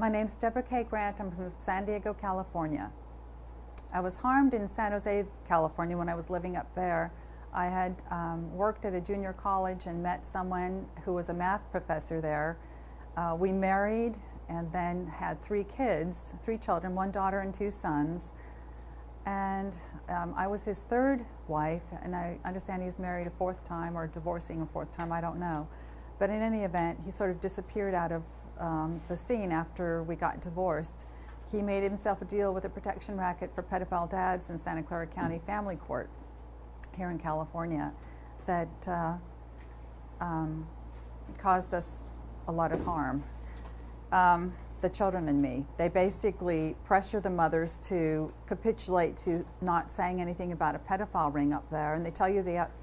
My name's Deborah K. Grant. I'm from San Diego, California. I was harmed in San Jose, California when I was living up there. I had worked at a junior college and met someone who was a math professor there. We married and then had 3 kids, 3 children, 1 daughter and 2 sons. And I was his 3rd wife, and I understand he's married a 4th time or divorcing a 4th time, I don't know. But in any event, he sort of disappeared out of the scene after we got divorced. He made himself a deal with a protection racket for pedophile dads in Santa Clara County Family Court here in California that caused us a lot of harm. The children and me. They basically pressure the mothers to capitulate to not saying anything about a pedophile ring up there, and they tell you that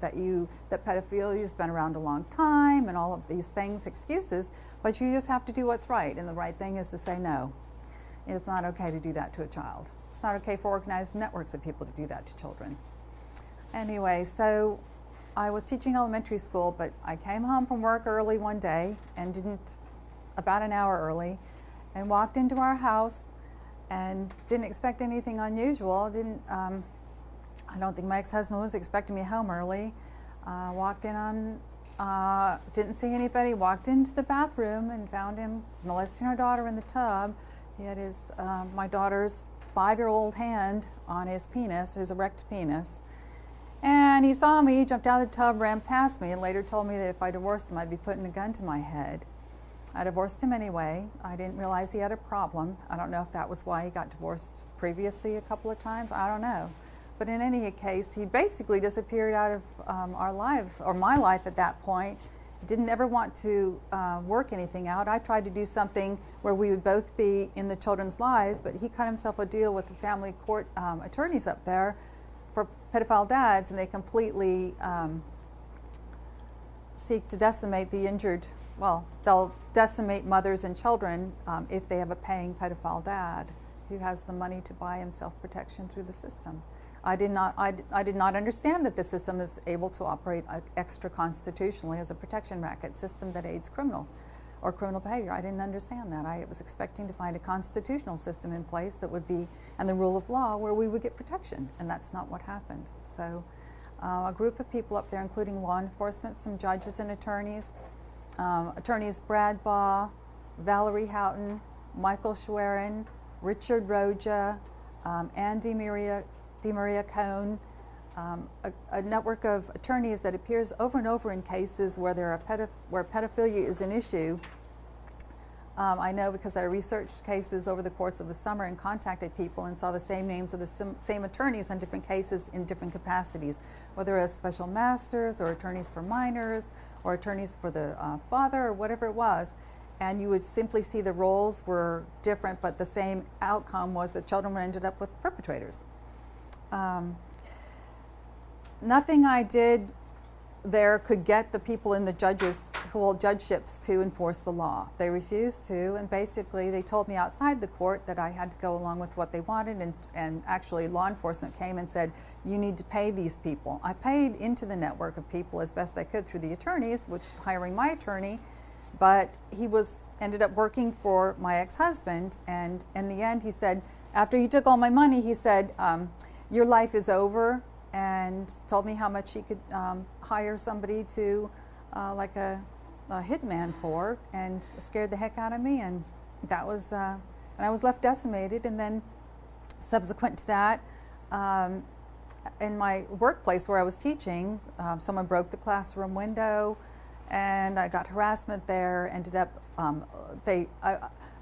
pedophilia has been around a long time and all of these things, excuses, but you just have to do what's right, and the right thing is to say no. It's not okay to do that to a child. It's not okay for organized networks of people to do that to children. Anyway, so I was teaching elementary school, but I came home from work early one day and about an hour early, and walked into our house and didn't expect anything unusual. I don't think my ex-husband was expecting me home early. Walked in on, didn't see anybody, walked into the bathroom and found him molesting our daughter in the tub. He had my daughter's 5-year-old hand on his penis, his erect penis. And he saw me, jumped out of the tub, ran past me, and later told me that if I divorced him, I'd be putting a gun to my head. I divorced him anyway. I didn't realize he had a problem. I don't know if that was why he got divorced previously a couple of times. I don't know. But in any case, he basically disappeared out of our lives, or my life at that point. Didn't ever want to work anything out. I tried to do something where we would both be in the children's lives, but he cut himself a deal with the family court attorneys up there for pedophile dads, and they completely seek to decimate the injured. Well, they'll decimate mothers and children if they have a paying pedophile dad who has the money to buy himself protection through the system. I did not understand that the system is able to operate extra constitutionally as a protection racket system that aids criminals or criminal behavior. I didn't understand that. I was expecting to find a constitutional system in place that would be, and the rule of law, where we would get protection, and that's not what happened. So a group of people up there, including law enforcement, some judges and attorneys, attorneys Brad Baugh, Valerie Houghton, Michael Schwerin, Richard Roja, Ann DeMaria Cohn, a network of attorneys that appears over and over in cases where where pedophilia is an issue. I know because I researched cases over the course of the summer and contacted people and saw the same names of the same attorneys on different cases in different capacities, whether as special masters or attorneys for minors or attorneys for the father or whatever it was. And you would simply see the roles were different, but the same outcome was that children ended up with perpetrators. Nothing I did there could get the people in the who hold judgeships to enforce the law. They refused to, and basically they told me outside the court that I had to go along with what they wanted, and actually law enforcement came and said, you need to pay these people. I paid into the network of people as best I could through the attorneys, which hiring my attorney, but he ended up working for my ex-husband, and in the end he said, after he took all my money, he said, your life is over, and told me how much he could hire somebody to, like a hitman for, and scared the heck out of me, and that was, and I was left decimated. And then subsequent to that, in my workplace where I was teaching, someone broke the classroom window, and I got harassment there. Ended up,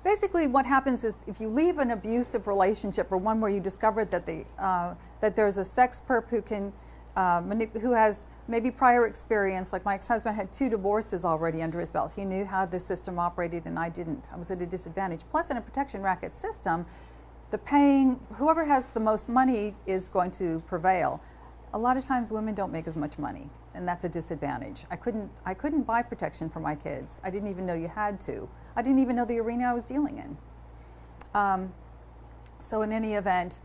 basically what happens is if you leave an abusive relationship, or one where you discover that that there's a sex perp who has maybe prior experience, like my ex-husband had 2 divorces already under his belt. He knew how the system operated and I didn't. I was at a disadvantage. Plus in a protection racket system, whoever has the most money is going to prevail. A lot of times women don't make as much money, and that's a disadvantage. I couldn't buy protection for my kids. I didn't even know you had to. I didn't even know the arena I was dealing in. So in any event,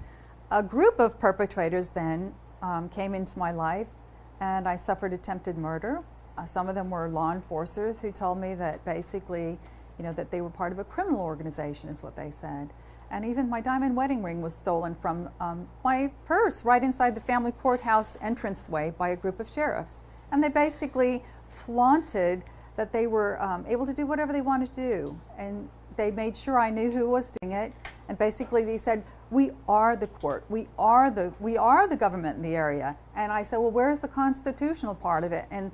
a group of perpetrators then came into my life, and I suffered attempted murder. Some of them were law enforcers who told me that basically you know, that they were part of a criminal organization is what they said. And even my diamond wedding ring was stolen from my purse right inside the family courthouse entranceway by a group of sheriffs. And they basically flaunted that they were able to do whatever they wanted to do. And they made sure I knew who was doing it. And basically they said, we are the court, we are the government in the area. And I said, well, where's the constitutional part of it? And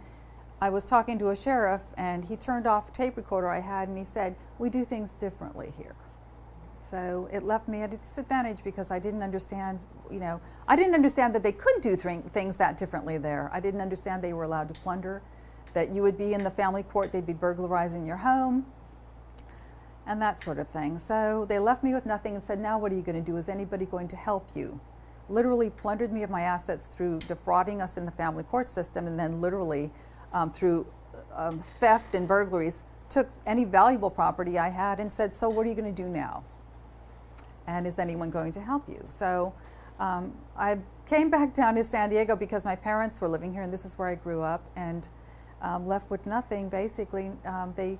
I was talking to a sheriff, and he turned off a tape recorder I had, and he said, we do things differently here. So it left me at a disadvantage because I didn't understand, you know, I didn't understand that they could do things that differently there. I didn't understand they were allowed to plunder, that you would be in the family court, they'd be burglarizing your home, and that sort of thing. So they left me with nothing and said, now what are you going to do? Is anybody going to help you? Literally plundered me of my assets through defrauding us in the family court system, and then literally through theft and burglaries, took any valuable property I had and said, so what are you going to do now? And is anyone going to help you? So I came back down to San Diego because my parents were living here, and this is where I grew up, and left with nothing. Basically, they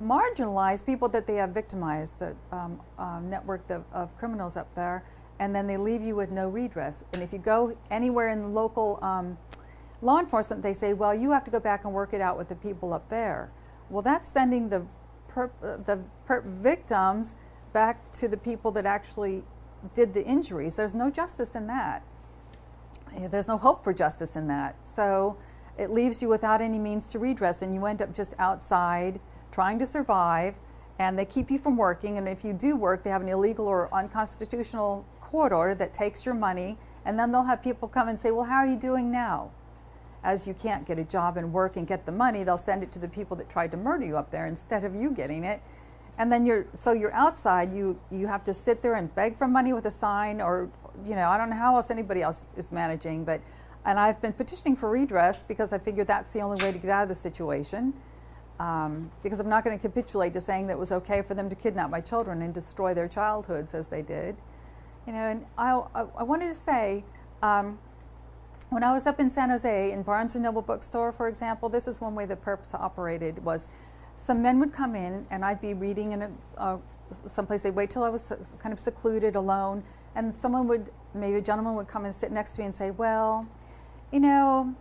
marginalize people that they have victimized, the network of criminals up there, and then they leave you with no redress. And if you go anywhere in the local law enforcement, they say, well, you have to go back and work it out with the people up there. Well, that's sending the victims back to the people that actually did the injuries. There's no justice in that. There's no hope for justice in that. So it leaves you without any means to redress, and you end up just outside trying to survive, and they keep you from working, and if you do work, they have an illegal or unconstitutional court order that takes your money, and then they'll have people come and say, well, how are you doing now? As you can't get a job and work and get the money, they'll send it to the people that tried to murder you up there instead of you getting it. And then you're outside, you have to sit there and beg for money with a sign, or, you know, I don't know how else anybody else is managing, and I've been petitioning for redress because I figure that's the only way to get out of the situation, because I'm not going to capitulate to saying that it was okay for them to kidnap my children and destroy their childhoods as they did. You know, and I wanted to say, when I was up in San Jose, in Barnes & Noble bookstore, for example, this is one way the perps operated, was some men would come in, and I'd be reading in someplace. They'd wait till I was kind of secluded, alone, and someone would, maybe a gentleman would come and sit next to me and say, well, you know,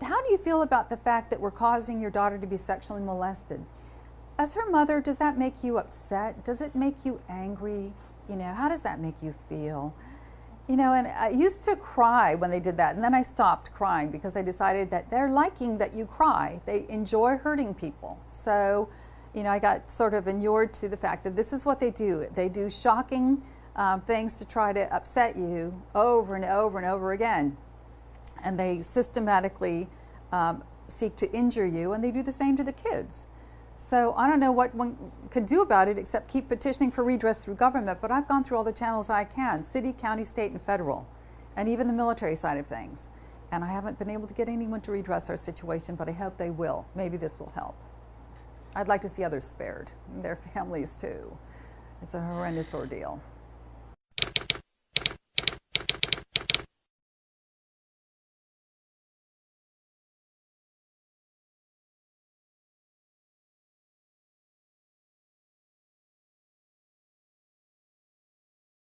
how do you feel about the fact that we're causing your daughter to be sexually molested? As her mother, does that make you upset? Does it make you angry? You know, how does that make you feel? You know, and I used to cry when they did that, and then I stopped crying because I decided that they're liking that you cry. They enjoy hurting people. So, you know, I got sort of inured to the fact that this is what they do. They do shocking things to try to upset you over and over and over again. And they systematically seek to injure you, and they do the same to the kids. So I don't know what one could do about it except keep petitioning for redress through government, but I've gone through all the channels I can, city, county, state, and federal, and even the military side of things. And I haven't been able to get anyone to redress our situation, but I hope they will. Maybe this will help. I'd like to see others spared, their families too. It's a horrendous ordeal.